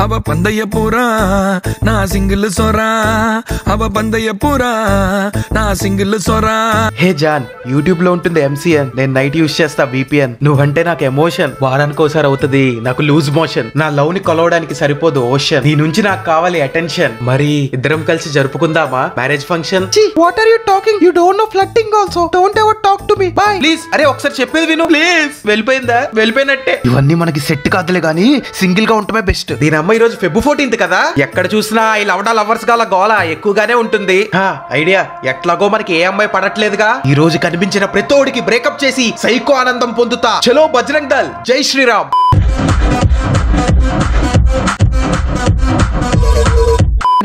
அவ பந்தய பூரா நான் சிங்கிள் சொరా அவ பந்தయ పూరా నా సింగిల్ సొరా. హే జాన్, యూట్యూబ్ లో ఉంటుంది MCN, నేను నైట్ యూస్ చేస్తా VPN. నువ్వంటే నాకు ఎమోషన్, వారానికి ఒకసారి అవుతుంది నాకు లూజ్ మోషన్. నా లవ్ ని కొలవడానికి సరిపోదు ఓషన్, నీ నుంచి నాకు కావాలి అటెన్షన్. మరి ఇద్దరం కలిసి జరుపుకుందామా marriage function? What are you talking? You don't know flirting also. Don't ever talk to me. Bye please. అరే ఒకసారి చెప్పేది విను ప్లీజ్. వెళ్ళిపోయిందా? వెళ్ళిపోయినట్టే. ఇవన్నీ మనకి సెట్ కాదులే గానీ సింగిల్ గా ఉండటమే బెస్ట్. దీని అమ్మ ఈ రోజు Feb 14th కదా, ఎక్కడ చూసినా ఈ లవడా లవర్స్ గాల గోల ఎక్కువగానే ఉంటుంది. ఐడియా ఎట్లాగో మనకి ఏ అమ్మాయి పడట్లేదుగా. ఈ రోజు కనిపించిన ప్రతోడికి బ్రేకప్ చేసి సైకో ఆనందం పొందుతా. చలో బజరంగ్ దల్, జై శ్రీరామ్.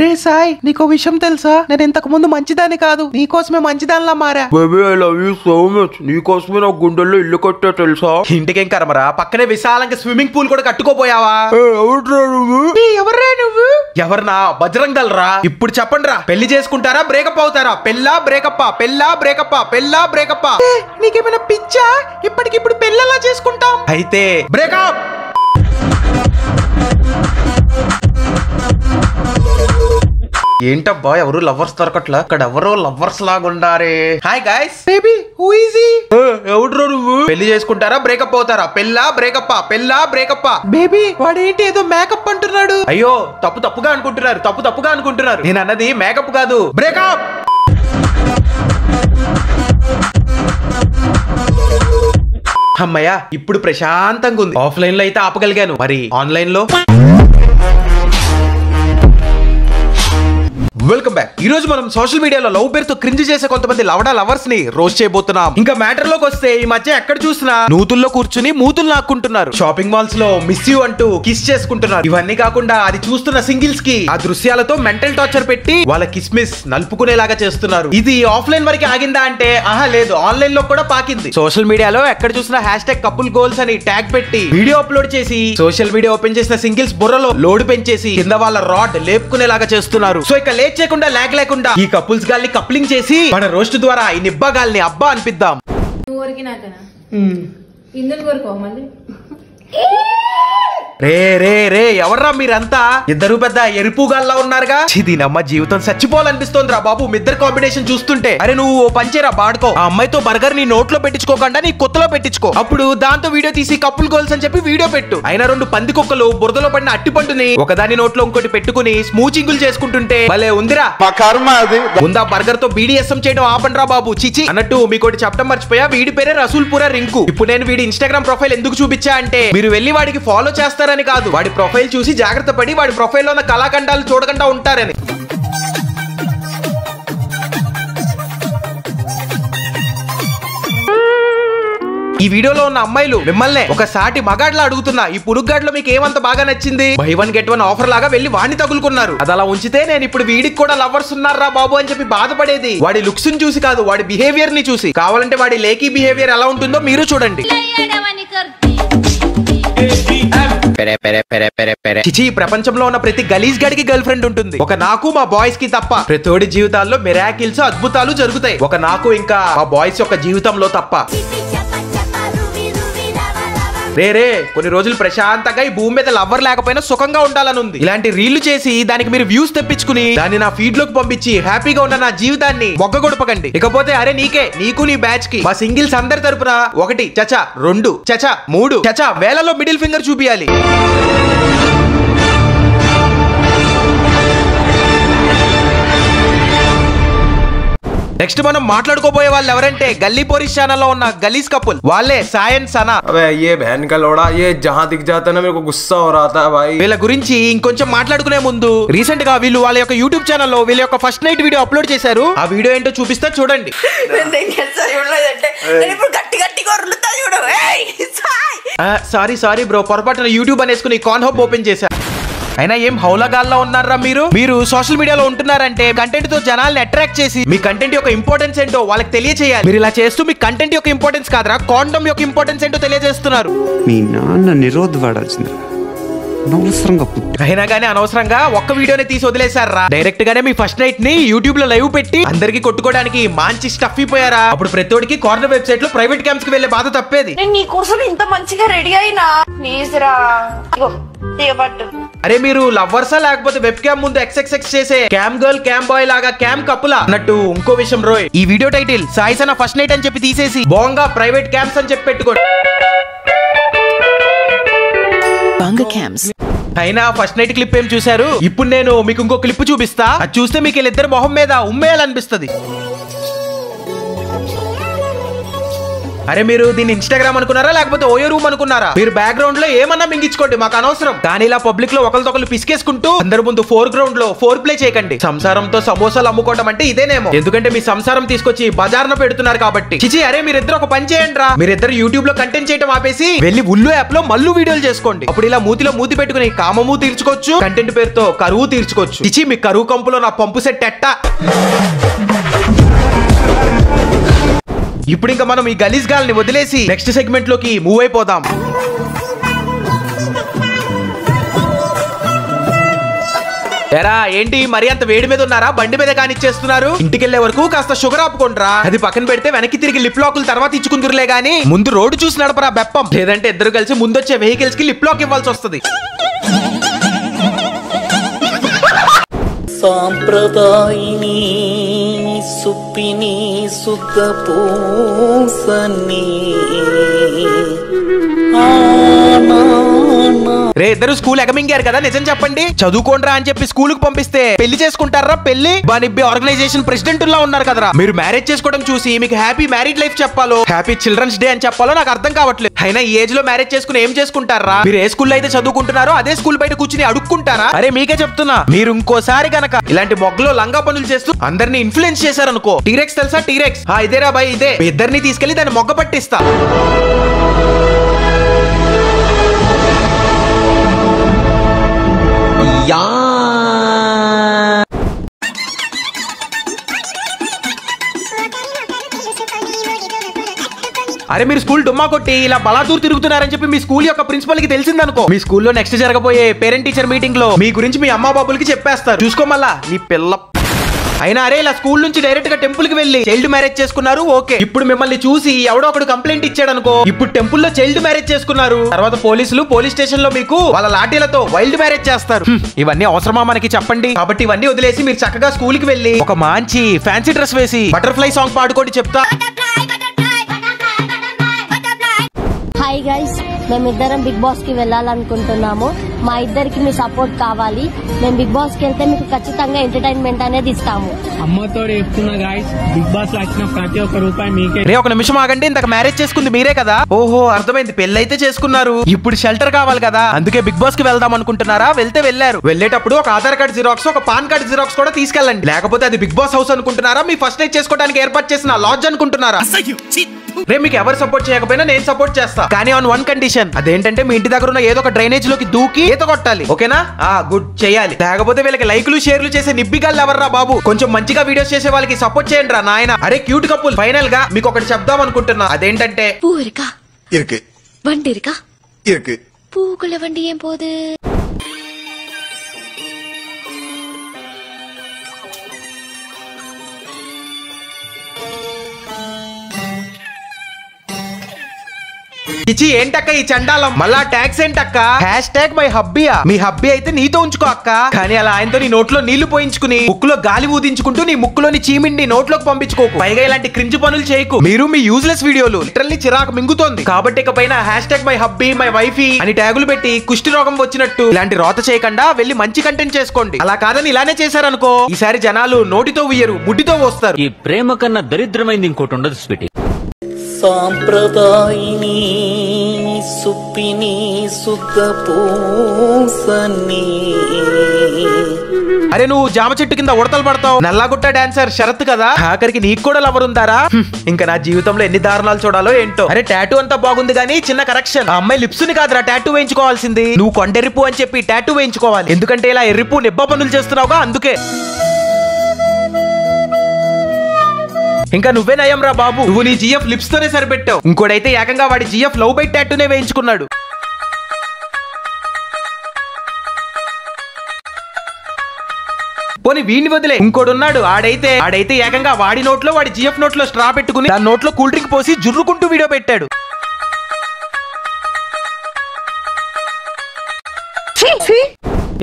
రే సాయి, నీకో విషయం తెలుసా? నేను ఇంతకు ముందు మంచిదాన్ని కాదు, నీకోసమే మంచిదానిలా మారా. Baby I love you so much. నీకోసమే నా గుండెల్లో ఇల్లు కట్టా తెలుసా? ఇంటికేం కరమరా, పక్కనే విశాలంగా స్విమ్మింగ్ పూల్ కూడా కట్టుకోపోయావా? ఎవడ్రా నువ్వు? ఎవర్రా నువ్వు? ఎవరన్నా? బజరంగ్ దల్ రా. ఇప్పుడు చెప్పండి రా, పెళ్లి చేసుకుంటారా బ్రేకప్ అవుతారా? పెళ్ళా బ్రేకప్, పెళ్ళా బ్రేకప్, పెళ్ళా బ్రేకప్. నీకేమైనా పిచ్చా? ఇప్పటికిప్పుడు పెళ్ళలా చేసుకుంటాం. అయితే బ్రేకప్. ఏంటబ్బా ఎవరు లవర్స్ దొరకట్లా? ఇక్కడ ఎవరో లవర్స్ లాగా ఉండారే. Hi guys. Baby who is he? ఎవడ్రా నువ్వు? పెళ్లి చేసుకుంటారా బ్రేకప్ అవుతారా? పెళ్ళా బ్రేకప్, పెళ్ళా బ్రేకప్. బేబీ వాడేంటి ఏదో మేకప్ అంటున్నాడు? అయ్యో తప్పుగా అనుకుంటున్నారు. నేను అన్నది మేకప్ కాదు, బ్రేకప్. అమ్మయ్యా ఇప్పుడు ప్రశాంతంగా ఉంది. ఆఫ్లైన్ లో అయితే ఆపగలిగాను, మరి ఆన్లైన్ లో. Welcome back. ఈ రోజు మనం సోషల్ మీడియాలో లవ్ పేరుతో క్రింజ్ చేసే కొంతమంది లవడా లవర్స్ ని రోస్ట్ చేయబోతున్నాం. ఇంకా మ్యాటర్ లోకి వస్తే ఈ మధ్య ఎక్కడ చూసినా నూతుల్లో కూర్చుని మూతులు నాక్కుంటున్నారు. షాపింగ్ మాల్స్ లో మిస్ యూ అంటూ కిస్ చేసుకుంటున్నారు. ఇవన్నీ కాకుండా అది చూస్తున్న సింగిల్స్ కి ఆ దృశ్యాలతో మెంటల్ టార్చర్ పెట్టి వాళ్ళ కిస్మిస్ నలుపుకునేలాగా చేస్తున్నారు. ఇది ఆఫ్లైన్ వరకు ఆగిందా అంటే ఆహా లేదు, ఆన్లైన్ లో కూడా పాకింది. సోషల్ మీడియాలో ఎక్కడ చూసినా హ్యాష్ కపుల్ గోల్స్ అని ట్యాగ్ పెట్టి వీడియో అప్లోడ్ చేసి సోషల్ మీడియా ఓపెన్ చేసిన సింగిల్స్ బుర్రలో లోడ్ పెంచేసి కింద వాళ్ళ రాడ్ లేపుకునేలాగా చేస్తున్నారు. సో ఇక చేయకుండా లాగ్ లేకుండా ఈ కపుల్స్ గాల్ని కప్లింగ్ చేసి మన రోస్ట్ ద్వారా ఈ నిబ్బా గాల్ని అబ్బా అనిపిద్దాం. రే రే రే ఎవర్రా మీరంతా? ఇద్దరు పెద్ద ఎరుపు గాల్లా ఉన్నారుగా. దీనమ్మ జీవితం చచ్చిపోవాలనిపిస్తోంది రా బాబు మీ ఇద్దరు కాంబినేషన్ చూస్తుంటే. అరే నువ్వు పంచేరా బాడుకో, ఆ అమ్మాయితో బర్గర్ నీ నోట్లో పెట్టించుకోకుండా నీ కొత్తలో పెట్టించుకో. అప్పుడు దాంతో వీడియో తీసి కపుల్ గోల్స్ అని చెప్పి వీడియో పెట్టు. అయినా రెండు పంది కుక్కలు బురదలో పడిన అట్టి పండుని ఒకదాని నోట్లో ఇంకోటి పెట్టుకుని స్మూచింగులు చేసుకుంటుంటే భలే ఉందిరా. ముందా బర్గర్ తో BDSM చేయడం ఆపండ్రా బాబు, చిచి. అన్నట్టు మీకోటి చెప్పడం మర్చిపోయా, వీడి పేరే రసూల్పురా రింకు. ఇప్పుడు నేను వీడి ఇన్స్టాగ్రామ్ ప్రొఫైల్ ఎందుకు చూపించా అంటే మీరు వెళ్ళి వాడికి ఫాలో చేస్తారని కాదు, వాడి ప్రొఫైల్ చూసి జాగ్రత్త పడి వాడి ప్రొఫైల్ లో ఉన్న కళాఖండాలు చూడకుండా ఉంటారని. ఈ వీడియోలో ఉన్న అమ్మాయిలు మిమ్మల్ని ఒక సాటి మగాడ్లా అడుగుతున్నా, ఈ పురుగ్గాడ్లో మీకు ఏమంత బాగా నచ్చింది? బై 1 get 1 ఆఫర్ లాగా వెళ్ళి వాడిని తగులుకున్నారు. అది అలా ఉంచితే నేను ఇప్పుడు వీడికి కూడా లవర్స్ ఉన్నారా బాబు అని చెప్పి బాధపడేది వాడి లుక్స్ ని చూసి కాదు, వాడి బిహేవియర్ ని చూసి. కావాలంటే వాడి లేకీ బిహేవియర్ ఎలా ఉంటుందో మీరు చూడండి. చిచి ప్రపంచంలో ఉన్న ప్రతి గలీజ్ గడికి గర్ల్ ఫ్రెండ్ ఉంటుంది. ఒక నాకు మా బాయ్స్ కి తప్ప. ప్రతోడి జీవితాల్లో మిరాకిల్స్ అద్భుతాలు జరుగుతాయి. ఒక నాకు ఇంకా మా బాయ్స్ యొక్క జీవితంలో తప్ప. రే కొన్ని రోజులు ప్రశాంతంగా ఈ భూమి మీద లవ్వర్ లేకపోయినా సుఖంగా ఉండాలని ఉంది. ఇలాంటి రీళ్లు చేసి దానికి మీరు వ్యూస్ తెప్పించుకుని దాన్ని నా ఫీడ్ లోకి పంపించి హ్యాపీగా ఉన్న నా జీవితాన్ని మొగ్గగొడపకండి. ఇకపోతే అరే నీకు నీ బ్యాచ్ కి మా సింగిల్స్ అందరి తరపున 1 చచా 2 చచా 3 చచా వేలలో మిడిల్ ఫింగర్ చూపియాలి. నెక్స్ట్ మనం మాట్లాడుకోబోయే వాళ్ళు ఎవరంటే గల్లీ పోలీస్ ఛానల్ లో ఉన్న గలీజ్ కపుల్. వాళ్ళే సాయి అండ్ సనా. వీళ్ళ గురించి ఇంకొంచెం మాట్లాడుకునే ముందు రీసెంట్ గా వీళ్ళు వాళ్ళ యొక్క యూట్యూబ్ ఛానల్ లో వీళ్ళ యొక్క ఫస్ట్ నైట్ వీడియో అప్లోడ్ చేశారు. ఆ వీడియో ఏంటో చూపిస్తా చూడండి. సారీ బ్రో, పొరపాటున యూట్యూబ్ అనేసుకుని కాన్ హబ్ ఓపెన్ చేశా. అయినా ఏం హౌలగాల్లో ఉన్నారా మీరు సోషల్ మీడియాలో ఉంటున్నారంటే కంటెంట్ తో జనాల్ని అట్రాక్ట్ చేసి మీ కంటెంట్ యొక్క ఇంపార్టెన్స్ ఏంటో వాళ్ళకి తెలియజేయాలి. మీరు ఇలా చేస్తూ మీ కంటెంట్ యొక్క ఇంపార్టెన్స్ కాదురా, కాండమ్ యొక్క ఇంపార్టెన్స్ ఏంటో తెలియజేస్తున్నారు. మీ నాన్న నిరోధవాడాల్సింది అయినా గానీ అనవసరంగా ఒక్క వీడియోని తీసి వదిలేశారా. డైరెక్ట్ గానే మీ ఫస్ట్ నైట్ ని యూట్యూబ్ లో లైవ్ పెట్టి అందరికి కొట్టుకోవడానికి మంచి స్టఫ్ అయిపోయారా. అప్పుడు ప్రతిోడికి కార్నర్ వెబ్సైట్ లో ప్రైవేట్ క్యాంప్స్ కి వెళ్లే బాధ తప్పేది. నీ కోసం ఇంత మంచిగా రెడీ అయినా ప్లీజ్ రా. అరే మీరు లవర్సా లేకపోతే వెబ్ క్యామ్ ముందు ఎక్స్ఎక్స్ చేసే క్యామ్ గర్ల్ క్యామ్ బాయ్ లాగా క్యామ్ కప్పులా అన్నట్టు ఇంకో విషయం రోయ్, ఈ వీడియో టైటిల్ సాయిసన ఫస్ట్ నైట్ అని చెప్పి తీసేసి బోంగా ప్రైవేట్ క్యాంప్స్ అని చెప్పి పెట్టుకోండి. అయినా ఫస్ట్ నైట్ క్లిప్ ఏం చూశారు? ఇప్పుడు నేను మీకు ఇంకో క్లిప్ చూపిస్తా, అది చూస్తే మీకు వీళ్ళిద్దరు మొహం మీద ఉమ్మేయాలనిపిస్తుంది. అరే మీరు దీన్ని ఇన్స్టాగ్రామ్ అనుకున్నారా లేకపోతే ఓయో రూమ్ అనుకున్నారా? మీరు బ్యాక్గ్రౌండ్ లో ఏమన్నా మింగించుకోండి, మాకు అనవసరం. కానీ ఇలా పబ్లిక్ లో ఒకరితో పిసికేసుకుంటూ అందరి ముందు ఫోర్ గ్రౌండ్ లో ఫోర్ ప్లే చేయకండి. సంసారంతో సమోసాలు అమ్ముకోవడం అంటే ఇదేనేమో, ఎందుకంటే మీ సంసారం తీసుకొచ్చి బజార్న పెడుతున్నారు కాబట్టి. చిచి అరే మీరిద్దరు ఒక పని చేయండి రా, మీరిద్దరు యూట్యూబ్ లో కంటెంట్ చేయడం ఆపేసి వెళ్ళి ఉల్లు యాప్ లో మల్లు వీడియోలు చేసుకోండి. అప్పుడు ఇలా మూతిలో మూతి పెట్టుకుని కామము తీర్చుకోవచ్చు, కంటెంట్ పేరుతో కరువు తీర్చుకోవచ్చు. చిచి మీ కరువు కంపులో నా పంపు సెట్ ఎట్టా. ఇప్పుడు ఇంకా మనం ఈ గలీజ్ గాల్ని వదిలేసి నెక్స్ట్ సెగ్మెంట్ లోకి మూవ్ అయిపోదాం. ఎరా ఏంటి మరి అంత వేడి మీద ఉన్నారా? బండి మీద కానిచ్చేస్తున్నారు. ఇంటికి వెళ్లే వరకు కాస్త షుగర్ ఆపుకుంటారా, అది పక్కన పెడితే వెనక్కి తిరిగి లిప్ లాకులు తర్వాత ఇచ్చుకుందరులే గానీ ముందు రోడ్డు చూసి నడపరా బెప్పం. లేదంటే ఇద్దరు కలిసి ముందొచ్చే వెహికల్స్ కి లిప్ లాక్ ఇవ్వాల్సి వస్తుంది. సాంప్రదాయిని సుప్పిని సుఖ పూసని రే ఇద్దరు స్కూల్ ఎగమింగారు కదా, నిజం చెప్పండి. చదువుకోండిరా అని చెప్పి స్కూల్ కు పంపిస్తే పెళ్లి చేసుకుంటారా? పెళ్లి బానిబ్బి ఆర్గనైజేషన్ ప్రెసిడెంట్ లా ఉన్నారు కదరా. మీరు మ్యారేజ్ చేసుకోవడం చూసి మీకు హ్యాపీ మ్యారీడ్ లైఫ్ చెప్పాలో హ్యాపీ చిల్డ్రన్స్ డే అని చెప్పాలో నాకు అర్థం కావట్లేదు. అయినా ఈ ఏజ్ లో మ్యారేజ్ చేసుకుని ఏం చేసుకుంటారా? మీరు ఏ స్కూల్లో అయితే చదువుకుంటున్నారో అదే స్కూల్ బయట కూర్చుని అడుక్కుంటారా? అరే మీకే చెప్తున్నా, మీరు ఇంకోసారి గనక ఇలాంటి మొగ్గలో లంగా పనులు చేస్తూ అందరినీ ఇన్ఫ్లుయెన్స్ చేశారనుకో, టీరెక్స్ తెలుసా? టీరెక్స్ ఇదేరా బాయ్, ఇదే. ఇద్దరిని తీసుకెళ్లి దాన్ని మొగ్గ పట్టిస్తా. అరే మీరు స్కూల్ డుమ్మా కొట్టి ఇలా బలాదూర్ తిరుగుతున్నారని చెప్పి మీ స్కూల్ యొక్క ప్రిన్సిపల్ కి తెలిసిందనుకో, మీ స్కూల్లో నెక్స్ట్ జరగబోయే పేరెంట్ టీచర్ మీటింగ్ లో మీ గురించి మీ అమ్మా బాబులకి చెప్పేస్తారు. చూసుకో మళ్ళా నీ పిల్ల. అయినా అరే ఇలా స్కూల్ నుంచి డైరెక్ట్ గా టెంపుల్ కి వెళ్ళి చైల్డ్ మ్యారేజ్ చేసుకున్నారు, ఓకే. ఇప్పుడు మిమ్మల్ని చూసి ఎవడో ఒకడు కంప్లైంట్ ఇచ్చాడు అనుకో, ఇప్పుడు టెంపుల్ లో చైల్డ్ మ్యారేజ్ చేసుకున్నారు, తర్వాత పోలీసులు పోలీస్ స్టేషన్ లో మీకు వాళ్ళ లాఠీలతో వైల్డ్ మ్యారేజ్ చేస్తారు. ఇవన్నీ అవసరమా మనకి చెప్పండి? కాబట్టి ఇవన్నీ వదిలేసి మీరు చక్కగా స్కూల్ కి వెళ్ళి ఒక మంచి ఫ్యాన్సీ డ్రెస్ వేసి బటర్ఫ్లై సాంగ్ పాడుకోండి చెప్తా. హాయ్ గైస్, మేమిద్దరం బిగ్ బాస్ కి వెళ్ళాలనుకుంటున్నాము. మా ఇద్దరికి మీ సపోర్ట్ కావాలి. మేము బిగ్ బాస్ కి వెళ్తే మీకు ఖచ్చితంగా ఎంటర్టైన్మెంట్ అనేది ఇస్తాము. అమ్మతో చెప్తున్నా గైస్, బిగ్ బాస్ లో వచ్చిన ప్రతి ఒక్క రూపాయి మీకే. రే ఒక నిమిషం ఆగండి, ఇంతకు మ్యారేజ్ చేసుకుంది మీరే కదా? ఓహో అర్థమైంది, పెళ్ళైతే చేసుకున్నారు, ఇప్పుడు షెల్టర్ కావాలి కదా, అందుకే బిగ్ బాస్ కి వెళ్దాం అనుకుంటున్నారా? వెళ్తే వెళ్ళారు. వెళ్ళేటప్పుడు ఒక ఆధార్ కార్డ్ జిరాక్స్ ఒక పాన్ కార్డ్ జిరాక్స్ కూడా తీసుకెళ్ళండి. లేకపోతే అది బిగ్ బాస్ హౌస్ అనుకుంటున్నారా? మీ ఫస్ట్ నైట్ చేసుకోవడానికి ఏర్పాటు చేసిన లాడ్జ్ అనుకుంటున్నారా? రే మీకు ఎవరు సపోర్ట్ చేయకపోయినా నేను సపోర్ట్ చేస్తా, కానీ ఆన్ వన్ కండిషన్. అదేంటంటే మీ ఇంటి దగ్గర ఉన్న ఏదో ఒక డ్రైనేజ్ లోకి దూకి ఈత కొట్టాలి, ఓకేనా? గుడ్, చేయాలి. లేకపోతే వీళ్ళకి లైక్లు షేర్లు చేసే నిబ్బిగాళ్ళు ఎవర్రా బాబు? కొంచెం మంచిగా వీడియోస్ చేసే వాళ్ళకి సపోర్ట్ చేయండి రా నాయన. అరే క్యూట్ కపుల్, ఫైనల్ గా మీకు ఒకటి చెప్దాం అనుకుంటున్నా. అదేంటంటే పూకుల వండి ఏం పోదు. చిచి ఏంటక్క ఈ చండాలం? మళ్ళా ట్యాక్స్ ఏంటక్క? హ్యాష్ ట్యాగ్ మై హబ్బీయా? మీ హబ్బీ అయితే నీతో ఉంచుకో అక్క, కానీ అలా ఆయనతో నీ నోట్లో నీళ్లు పోయించుకుని ముక్కులో గాలి ఊదించుకుంటూ నీ ముక్కులోని చీమిండి నోట్లోకి పంపించుకోకు. పైగా ఇలాంటి క్రింజ్ పనులు చేయకు. మీరు మీ యూజ్లెస్ వీడియోలు లిటరల్లీ చిరాకు మింగుతోంది. కాబట్టి ఇకపైన hash tag my hubby my wifey అని ట్యాగులు పెట్టి కుష్టి రోగం వచ్చినట్టు ఇలాంటి రోత చేయకుండా వెళ్ళి మంచి కంటెంట్ చేసుకోండి. అలా కాదని ఇలానే చేశారనుకో, ఈసారి జనాలు నోటితో ఉయ్యరు ముడ్డితో వస్తారు. ఈ ప్రేమ కన్నా దరిద్రమైంది ఇంకోటి ఉండదు స్వీటీ. సాంప్రదాయిని సుప్పిని సుఖ పూసని. అరే నువ్వు జామ చెట్టు కింద ఉడతలు పడతావు, నల్లాగుట్ట డాన్సర్ శరత్ కదా, ఆఖరికి నీకు కూడా లవర్ ఉందారా? ఇంకా నా జీవితంలో ఎన్ని దారుణాలు చూడాలో ఏంటో. అరే టాటూ అంతా బాగుంది కానీ చిన్న కరెక్షన్, ఆ అమ్మాయి లిప్స్ ని కాదురా టాటూ వేయించుకోవాల్సింది. నువ్వు కొండెరిపు అని చెప్పి టాటూ వేయించుకోవాలి, ఎందుకంటే ఇలా ఎర్రిపు నిబ్బ పనులు చేస్తున్నావుగా అందుకే. ఇంకా నువ్వే నయం రా బాబు, నువ్వు నీ జిఎఫ్ లిప్స్ తోనే సరిపెట్టావు. ఇంకోడైతే ఏకంగా వాడి జిఎఫ్ లవ్ బైట్ టాటూనే వేయించుకున్నాడు. పోనీ వీడిని వదిలే, ఇంకోడున్నాడు ఆడైతే ఏకంగా వాడి నోట్లో వాడి జిఎఫ్ నోట్లో స్ట్రా పెట్టుకుని దాని నోట్లో కూల్ డ్రింక్ పోసి జుర్రుకుంటూ వీడియో పెట్టాడు.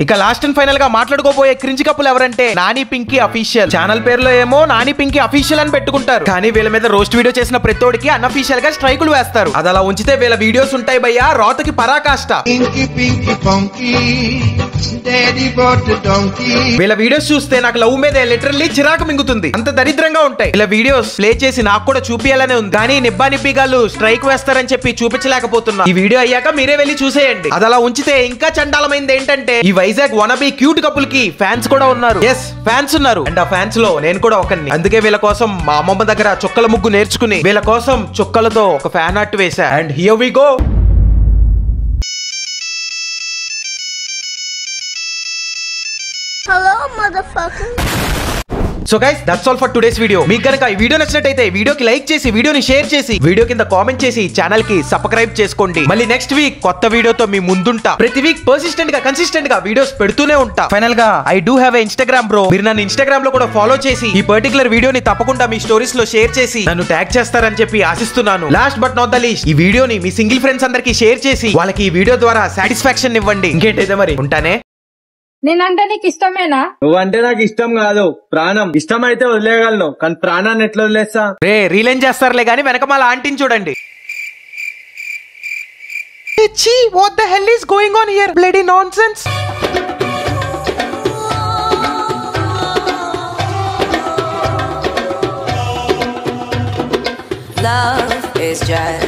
ఇక లాస్ట్ అండ్ ఫైనల్ గా మాట్లాడుకోబోయే క్రింజ్ కపుల్ ఎవరంటే నాని పింకీ అఫీషియల్. ఛానల్ పేరులో ఏమో నాని పింకీ అఫీషియల్ అని పెట్టుకుంటారు, కానీ వీళ్ళ మీద రోస్ట్ వీడియో చేసిన ప్రతోడికి అన్అఫీషియల్ గా స్ట్రైకులు వేస్తారు. అది అలా ఉంచితే వీళ్ళ వీడియోస్ ఉంటాయి భయ్యా రోతకి పరాకాష్ట. వీళ్ళ వీడియోస్ చూస్తే నాకు లవ్ మీద లిటరల్లీ చిరాకు మింగుతుంది, అంత దరిద్రంగా ఉంటాయి. ఇలా వీడియోస్ ప్లే చేసి నాకు కూడా చూపియాలనే ఉంది, కానీ నిబ్బా నిబ్బిగాళ్ళు స్ట్రైక్ వేస్తారని చెప్పి చూపించలేకపోతున్నా. ఈ వీడియో అయ్యాక మీరే వెళ్ళి చూసేయండి. అది అలా ఉంచితే ఇంకా చండాలమైంది ఏంటంటే ఈ వైజాగ్ వనబీ క్యూట్ కపుల్ కి ఫ్యాన్స్ కూడా ఉన్నారు. ఎస్, ఫ్యాన్స్ ఉన్నారు. అండ్ ఆ ఫ్యాన్స్ లో నేను కూడా ఒకరిని. అందుకే వీళ్ళ కోసం మా అమ్మమ్మ దగ్గర చుక్కల ముగ్గు నేర్చుకుని వీళ్ళ కోసం చుక్కలతో ఒక ఫ్యాన్ ఆర్ట్ వేసా. And here we go. Hello motherfucker. So guys, that's all for today's video. మీకు కనుక ఈ వీడియో నచ్చినట్టయితే వీడియోకి లైక్ చేసి, వీడియోని షేర్ చేసి, వీడియో కింద కామెంట్ చేసి ఛానల్ కి సబ్స్క్రైబ్ చేసుకోండి. మళ్ళీ నెక్స్ట్ వీక్ కొత్త వీడియోతో మీ ముందుంటా. ప్రతి వీక్ పర్సిస్టెంట్ గా కన్సిస్టెంట్ గా వీడియోస్ పెడుతూనే ఉంటా. ఫైనల్ గా I do have a Instagram bro. మీరు నన్ను ఇన్స్టాగ్రామ్ లో కూడా ఫాలో చేసి ఈ పర్టికులర్ వీడియోని తప్పకుండా మీ స్టోరీస్ లో షేర్ చేసి నన్ను ట్యాగ్ చేస్తారని చెప్పి ఆశిస్తున్నాను. Last but not the least, ఈ వీడియోని మీ సింగిల్ ఫ్రెండ్స్ అందరికి షేర్ చేసి వాళ్ళకి ఈ వీడియో ద్వారా సాటిస్ఫాక్షన్ ఇవ్వండి. ఇంకేంటైతే మరి ఉంటానే. నేనంటే నీకు ఇష్టమేనా? నువ్వంటే నాకు ఇష్టం కాదు, ప్రాణం. ఇష్టం అయితే వదిలేయగలను, కానీ ప్రాణాన్ని ఎట్లా వదిలేస్తా? రే రీలైన్ చేస్తారులే గానీ వెనకమాల ఆంటీని చూడండి. What the hell is going on here? Bloody nonsense. Love is just